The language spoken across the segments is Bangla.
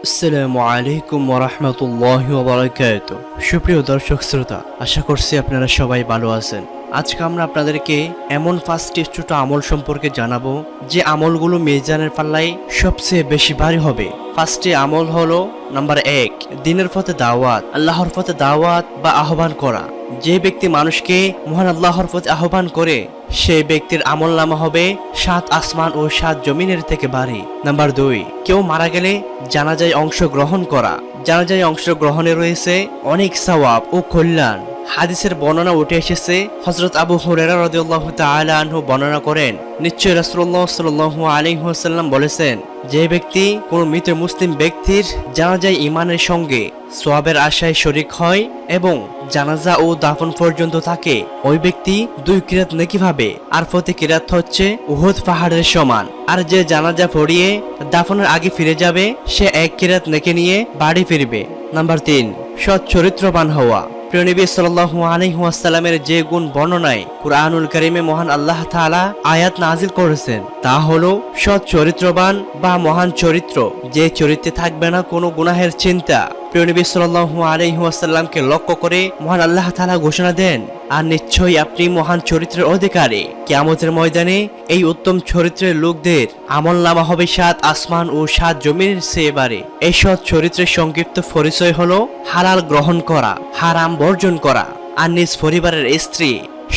আসসালামু আলাইকুম ওয়া রাহমাতুল্লাহি ওয়া বারাকাতুহু। সুপ্রিয় দর্শক শ্রোতা, আশা করছি আপনারা সবাই ভালো আছেন। আজকে আমরা আপনাদেরকে এমন 5টি ছোট আমল সম্পর্কে জানাবো যে আমলগুলো মিজানের পাল্লায় সবচেয়ে বেশি ভারী হবে। 5টি আমল হলো, নাম্বার 1, দ্বীনের পথে দাওয়াত, আল্লাহর পথে দাওয়াত বা আহ্বান করা। যে ব্যক্তি মানুষকে মহান আল্লাহর পথে আহ্বান করে সেই ব্যক্তির আমলনামা হবে 7 আসমান ও 7 জমিনের থেকে ভারী। নাম্বার 2, কেউ মারা গেলে জানাজায় অংশগ্রহণ করা। জানাজায় অংশগ্রহণে রয়েছে অনেক সওয়াব ও কল্যাণ। হাদিসের বর্ণনা উঠে এসেছে, হযরত আবু হুরায়রা রাদিয়াল্লাহু তাআলা আনহু বর্ণনা করেন, নিশ্চয় রাসূলুল্লাহ সাল্লাল্লাহু আলাইহি ওয়াসাল্লাম বলেছেন, যে ব্যক্তি কোনো মৃত মুসলিম ব্যক্তির জানাজায় ঈমানের সঙ্গে সওয়াবের আশায় শরীক হয় এবং জানাজা ও দাফন পর্যন্ত থাকে, ওই ব্যক্তি 2 কিরাত নেকি পাবে, আর প্রতি কিরাত হচ্ছে উহুদ পাহাড়ের সমান। আর যে জানাজা পড়িয়ে দাফনের আগে ফিরে যাবে, সে 1 কিরাত নেকি নিয়ে বাড়ি ফিরবে। নাম্বার 3, সৎ চরিত্রবান হওয়া। প্রিয় নবী সাল্লাল্লাহু আলাইহি ওয়াসাল্লামের যে গুণ বর্ণনায় কুরআনুল কারীমে মহান আল্লাহ তাআলা আয়াত নাজিল করেছেন, তা হলো সৎ চরিত্রবান বা মহান চরিত্র। যে চরিত্রে থাকবে না কোনো গুনাহের চিন্তা। প্রিয় নবী সাল্লাল্লাহু আলাইহি ওয়াসাল্লামকে লক্ষ্য করে মহান আল্লাহ তাআলা ঘোষণা দেন, আর নিশ্চয়ই আপনি মহান চরিত্রের অধিকারী। কিয়ামতের ময়দানে এই উত্তম চরিত্রের লোকদের আমলনামা হবে 7 আসমান ও 7 জমিনের চেয়ে ভারী। এই সৎ চরিত্রের সংক্ষিপ্ত পরিচয় হলো হালাল গ্রহণ করা, হারাম বর্জন করা, আর নিজ পরিবারের স্ত্রী,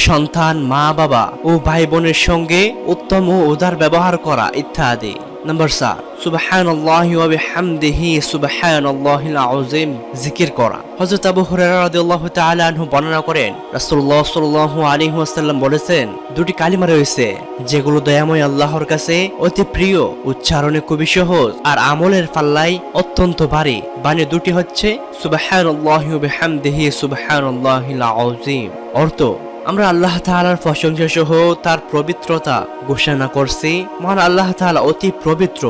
সন্তান, মা বাবা ও ভাই বোনের সঙ্গে উত্তম ও উদার ব্যবহার করা ইত্যাদি। নাম্বার 4, সুবহানাল্লাহি ওয়া বিহামদিহি সুবহানাল্লাহিল আযীম জিকির করা। হযরত আবু হুরায়রা রাদিয়াল্লাহু তাআলা আনহু বর্ণনা করেন, রাসূলুল্লাহ সাল্লাল্লাহু আলাইহি ওয়াসাল্লাম বলেছেন, 2টি কালিমা রয়েছে যেগুলো দয়াময় আল্লাহর কাছে অতি প্রিয়, উচ্চারণে খুবই সহজ আর আমলের পাল্লায় অত্যন্ত ভারী। বাণী 2টি হচ্ছে সুবহানাল্লাহি ওয়া বিহামদিহি সুবহানাল্লাহিল আযীম। অর্থ, আমরা আল্লাহ তাআলার প্রশংসা সহ তার পবিত্রতা ঘোষণা করছি। মহান আল্লাহ তাআলা অতি পবিত্র।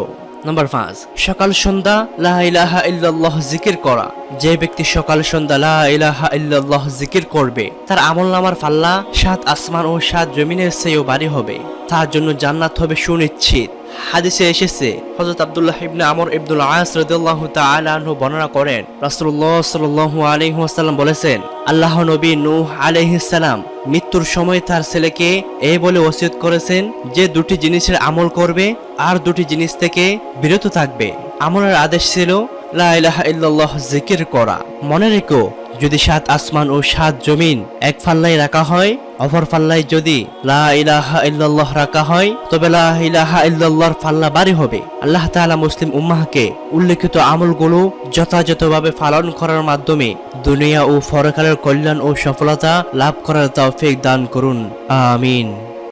নাম্বার 5, সকাল সন্ধ্যা লা ইলাহা ইল্লাল্লাহ জিকির করা। যে ব্যক্তি সকাল সন্ধ্যা লা ইলাহা ইল্লাল্লাহ জিকির করবে, তার আমলনামার পাল্লা 7 আসমান ও 7 জমিনের চেয়েও ভারী হবে। তার জন্য জান্নাত হবে সুনিশ্চিত। হাদিসে এসেছে, হযরত আব্দুল্লাহ ইবনে আমর ইবনুল আস রাদিয়াল্লাহু তাআলা আনহু বর্ণনা করেন, রাসূলুল্লাহ সাল্লাল্লাহু আলাইহি ওয়াসাল্লাম বলেছেন, আল্লাহ নবী নূহ আলাইহিস সালাম মৃত্যুর সময় তার ছেলেকে এই বলে ওসিয়ত করেছেন যে 2টি জিনিসের আমল করবে আর 2টি জিনিস থেকে বিরত থাকবে। আমলের আদেশ ছিল লা ইলাহা ইল্লাল্লাহ জিকির করা। মনে রেখো, যদি 7 আসমান ও 7 জমিন এক পাল্লায় রাখা হয়, অপর পাল্লায় যদি লা ইলাহা ইল্লাল্লাহ রাখা হয়, তবে লা ইলাহা ইল্লাল্লাহর পাল্লা ভারী হবে। আল্লাহ তাআলা মুসলিম উম্মাহকে উল্লেখিত আমলগুলো যথাযথভাবে পালন করার মাধ্যমে দুনিয়া ও পরকালের কল্যাণ ও সফলতা লাভ করার তৌফিক দান করুন। আমিন।